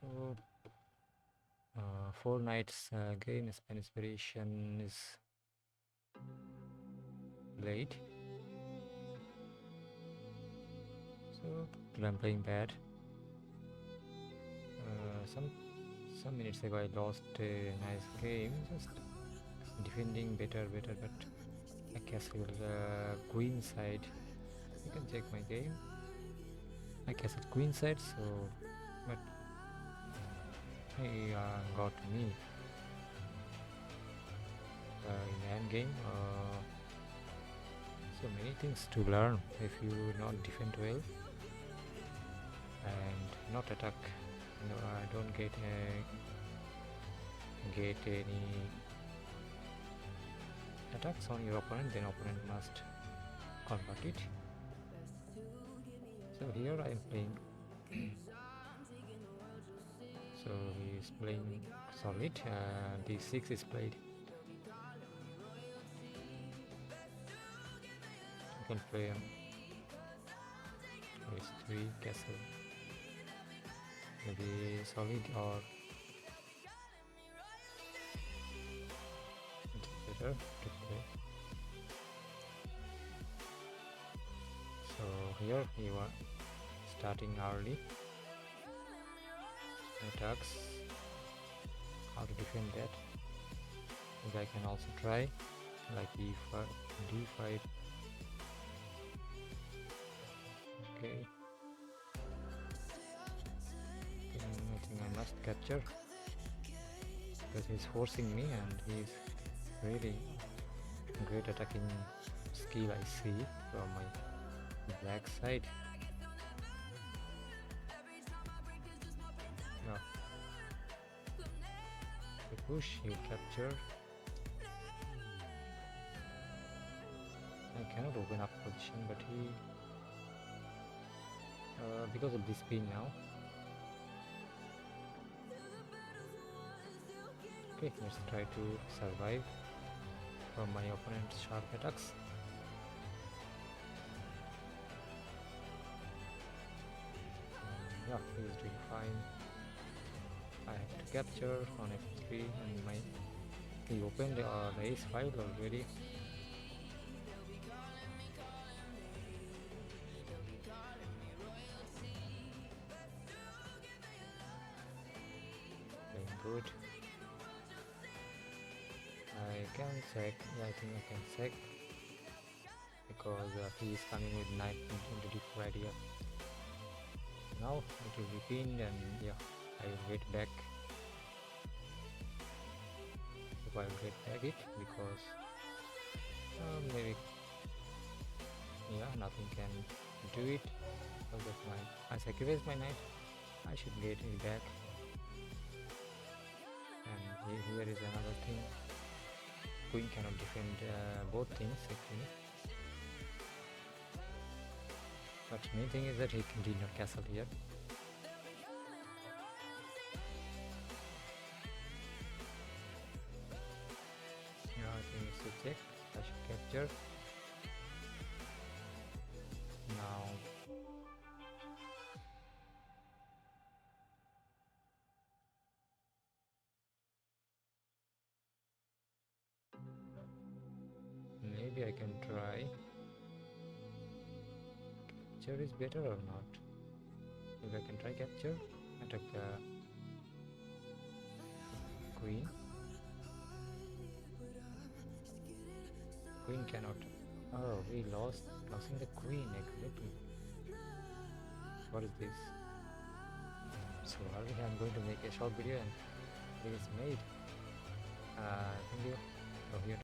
So 4 knights again. Spanish variation is late. So I'm playing bad. Some minutes ago I lost a nice game, just defending better, but I castled queen side. You can check my game. I castled queen side, so but he got me in end game. So many things to learn if you not defend well and not attack. No, I don't get any attacks on your opponent, then opponent must convert it. So here I am playing. So he is playing solid. D6 is played. You can play H3 castle. Maybe solid or it's better to play. So here you are starting early. Attacks. How to defend that? Maybe I can also try like E5, D5. Okay. I think I must capture because he's forcing me and he's really great attacking skill I see from my black side. No. The push, he'll capture. I cannot open up position, but he because of this pin now. Okay, let's try to survive from my opponent's sharp attacks. Yeah, he's doing fine. I have to capture on f3 and he opened the ace 5 already. Playing good. I can check. Yeah, I think I can check because he is coming with knight into the idea. Now it will be pinned and yeah, I will get back. If I will get back it because maybe yeah, nothing can do it because of I sacrificed my knight. I should get it back. And here is another thing. Queen cannot defend both things actually. But main thing is that he did not castle here. Yeah, I think it's a check. I should capture. Now maybe I can try. Capture is better or not? Maybe I can try capture. Attack the queen. Queen cannot. Oh, we losing the queen exactly. What is this? So early I'm going to make a short video and it is made. Thank you. So here